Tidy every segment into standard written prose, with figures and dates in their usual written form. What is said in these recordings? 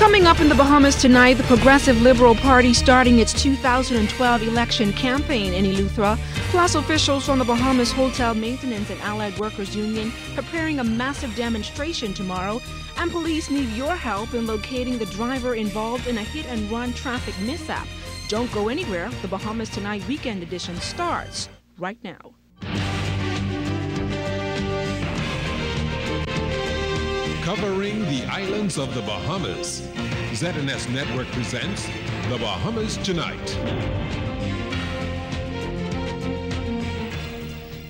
Coming up in the Bahamas tonight, the Progressive Liberal Party starting its 2012 election campaign in Eleuthera, plus officials from the Bahamas Hotel Maintenance and Allied Workers Union preparing a massive demonstration tomorrow, and police need your help in locating the driver involved in a hit-and-run traffic mishap. Don't go anywhere. The Bahamas Tonight Weekend Edition starts right now. Covering the islands of the Bahamas, ZNS Network presents The Bahamas Tonight.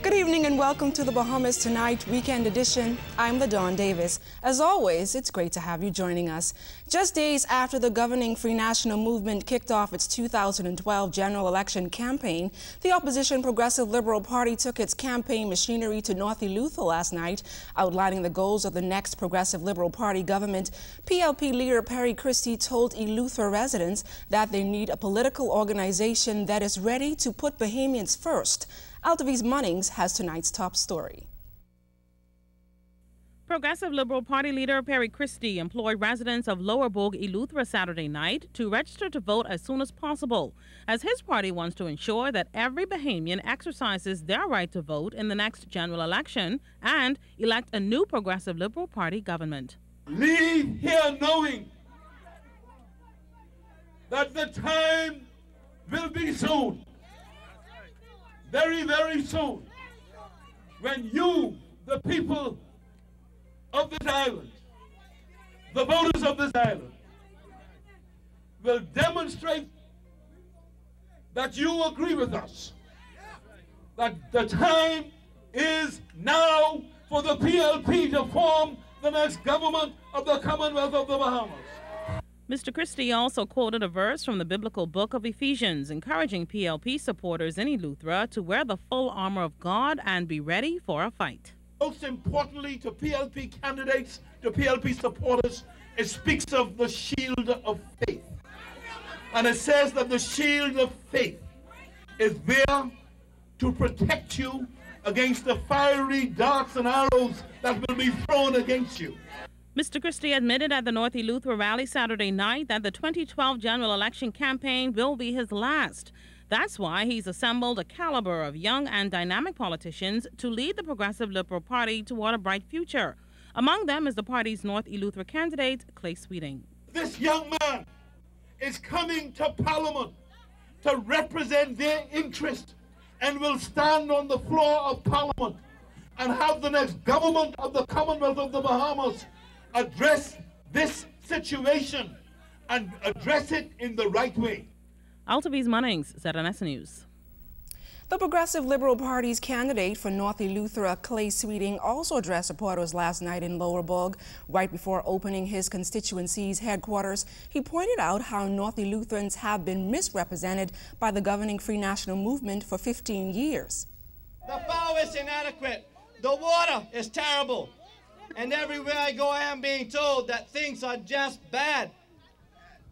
Good evening and welcome to the Bahamas Tonight Weekend Edition. I'm LaDawn Davis. As always, it's great to have you joining us. Just days after the governing Free National Movement kicked off its 2012 general election campaign, the opposition Progressive Liberal Party took its campaign machinery to North Eleuthera last night, outlining the goals of the next Progressive Liberal Party government. PLP leader Perry Christie told Eleuthera residents that they need a political organization that is ready to put Bahamians first. Altavi's Munnings has tonight's top story. Progressive Liberal Party leader Perry Christie employed residents of Lower Bogue, Eleuthera Saturday night to register to vote as soon as possible, as his party wants to ensure that every Bahamian exercises their right to vote in the next general election and elect a new Progressive Liberal Party government. Leave here knowing that the time will be soon. Very, very soon, when you, the people of this island, the voters of this island, will demonstrate that you agree with us, that the time is now for the PLP to form the next government of the Commonwealth of the Bahamas. Mr. Christie also quoted a verse from the biblical book of Ephesians, encouraging PLP supporters in Eleuthera to wear the full armor of God and be ready for a fight. Most importantly, to PLP candidates, to PLP supporters, it speaks of the shield of faith. And it says that the shield of faith is there to protect you against the fiery darts and arrows that will be thrown against you. Mr. Christie admitted at the North Eleuthera rally Saturday night that the 2012 general election campaign will be his last. That's why he's assembled a caliber of young and dynamic politicians to lead the Progressive Liberal Party toward a bright future. Among them is the party's North Eleuthera candidate, Clay Sweeting. This young man is coming to Parliament to represent their interest and will stand on the floor of Parliament and have the next government of the Commonwealth of the Bahamas address this situation and address it in the right way. Altavi's Munnings, ZNS News. The Progressive Liberal Party's candidate for North Eleuthera, Clay Sweeting, also addressed supporters last night in Lower Bogue. Right before opening his constituency's headquarters, he pointed out how North Eleutherans have been misrepresented by the governing Free National Movement for 15 years. The power is inadequate. The water is terrible. And everywhere I go, I am being told that things are just bad.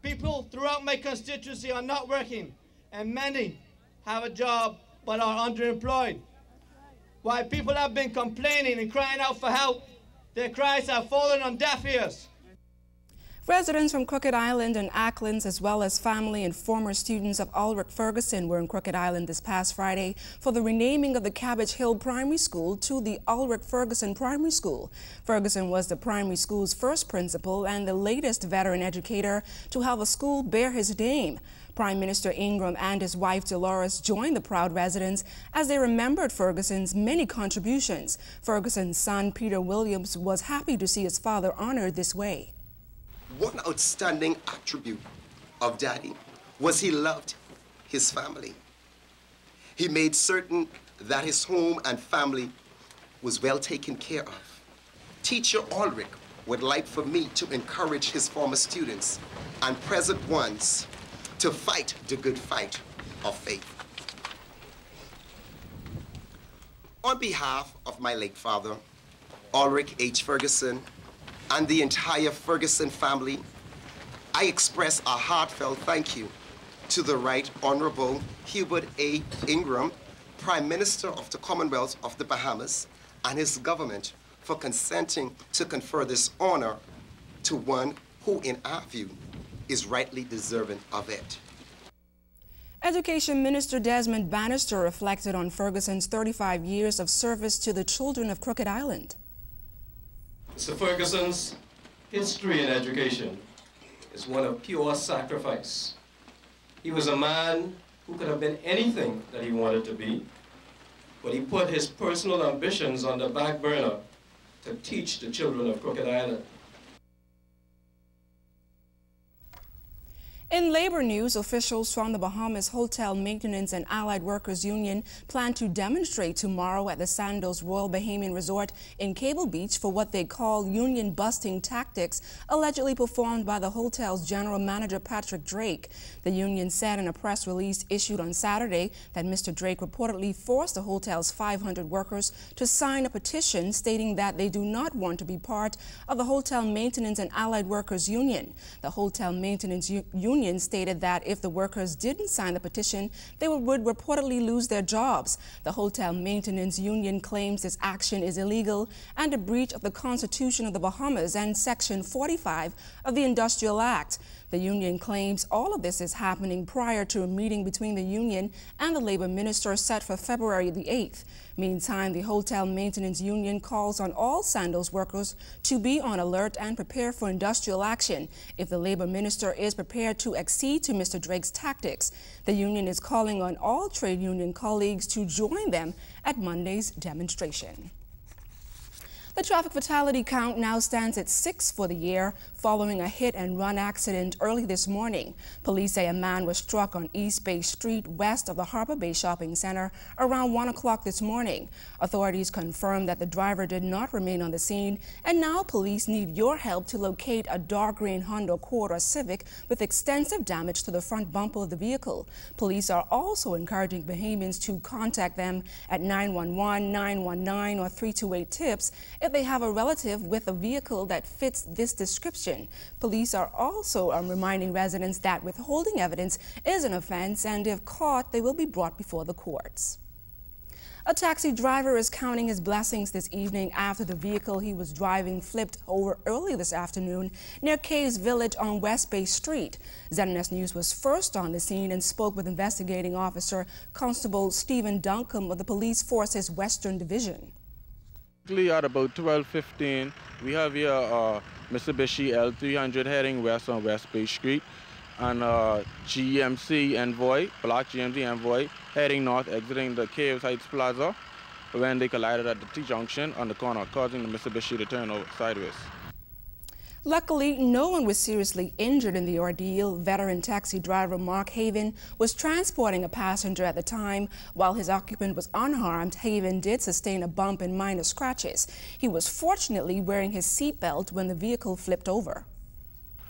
People throughout my constituency are not working, and many have a job but are underemployed. While people have been complaining and crying out for help, their cries have fallen on deaf ears. Residents from Crooked Island and Acklands, as well as family and former students of Ulrich Ferguson, were in Crooked Island this past Friday for the renaming of the Cabbage Hill Primary School to the Ulrich Ferguson Primary School. Ferguson was the primary school's first principal and the latest veteran educator to have a school bear his name. Prime Minister Ingram and his wife Dolores joined the proud residents as they remembered Ferguson's many contributions. Ferguson's son, Peter Williams, was happy to see his father honored this way. One outstanding attribute of Daddy was he loved his family. He made certain that his home and family was well taken care of. Teacher Ulrich would like for me to encourage his former students and present ones to fight the good fight of faith. On behalf of my late father, Ulrich H. Ferguson, and the entire Ferguson family, I express a heartfelt thank you to the Right Honorable Hubert A. Ingram, Prime Minister of the Commonwealth of the Bahamas, and his government for consenting to confer this honor to one who, in our view, is rightly deserving of it. Education Minister Desmond Bannister reflected on Ferguson's 35 years of service to the children of Crooked Island. Mr. Ferguson's history in education is one of pure sacrifice. He was a man who could have been anything that he wanted to be, but he put his personal ambitions on the back burner to teach the children of Crooked Island. In labor news, officials from the Bahamas Hotel Maintenance and Allied Workers Union plan to demonstrate tomorrow at the Sandals Royal Bahamian Resort in Cable Beach for what they call union-busting tactics allegedly performed by the hotel's general manager, Patrick Drake. The union said in a press release issued on Saturday that Mr. Drake reportedly forced the hotel's 500 workers to sign a petition stating that they do not want to be part of the Hotel Maintenance and Allied Workers Union. The Hotel Maintenance Union stated that if the workers didn't sign the petition, they would reportedly lose their jobs. The Hotel Maintenance Union claims this action is illegal and a breach of the Constitution of the Bahamas and Section 45 of the Industrial Act. The union claims all of this is happening prior to a meeting between the union and the labor minister set for February the 8th. Meantime, the Hotel Maintenance Union calls on all Sandals workers to be on alert and prepare for industrial action if the labor minister is prepared to accede to Mr. Drake's tactics. The union is calling on all trade union colleagues to join them at Monday's demonstration. The traffic fatality count now stands at 6 for the year, following a hit-and-run accident early this morning. Police say a man was struck on East Bay Street west of the Harbor Bay Shopping Center around 1 o'clock this morning. Authorities confirmed that the driver did not remain on the scene, and now police need your help to locate a dark green Honda Accord or Civic with extensive damage to the front bumper of the vehicle. Police are also encouraging Bahamians to contact them at 911, 919, or 328-TIPS if they have a relative with a vehicle that fits this description. Police are also reminding residents that withholding evidence is an offense, and if caught, they will be brought before the courts. A taxi driver is counting his blessings this evening after the vehicle he was driving flipped over early this afternoon near Caves Village on West Bay Street. ZNS News was first on the scene and spoke with investigating officer Constable Stephen Duncombe of the Police Force's Western Division. At about 12:15, we have here Mitsubishi L300 heading west on West Bay Street, and GMC Envoy, black GMC Envoy, heading north, exiting the Caves Heights Plaza when they collided at the T-junction on the corner, causing the Mitsubishi to turn over sideways. Luckily, no one was seriously injured in the ordeal. Veteran taxi driver Mark Haven was transporting a passenger at the time. While his occupant was unharmed, Haven did sustain a bump and minor scratches. He was fortunately wearing his seatbelt when the vehicle flipped over.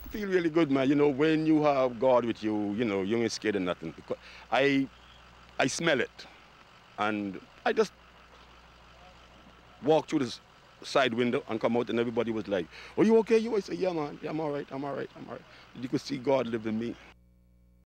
I feel really good, man. You know, when you have God with you, you know, you ain't scared of nothing. Because I smell it, and I just walk through this side window and come out, and everybody was like, "Are you okay?" I say, "Yeah, man. Yeah, I'm all right. I'm all right. I'm all right." You could see God live in me.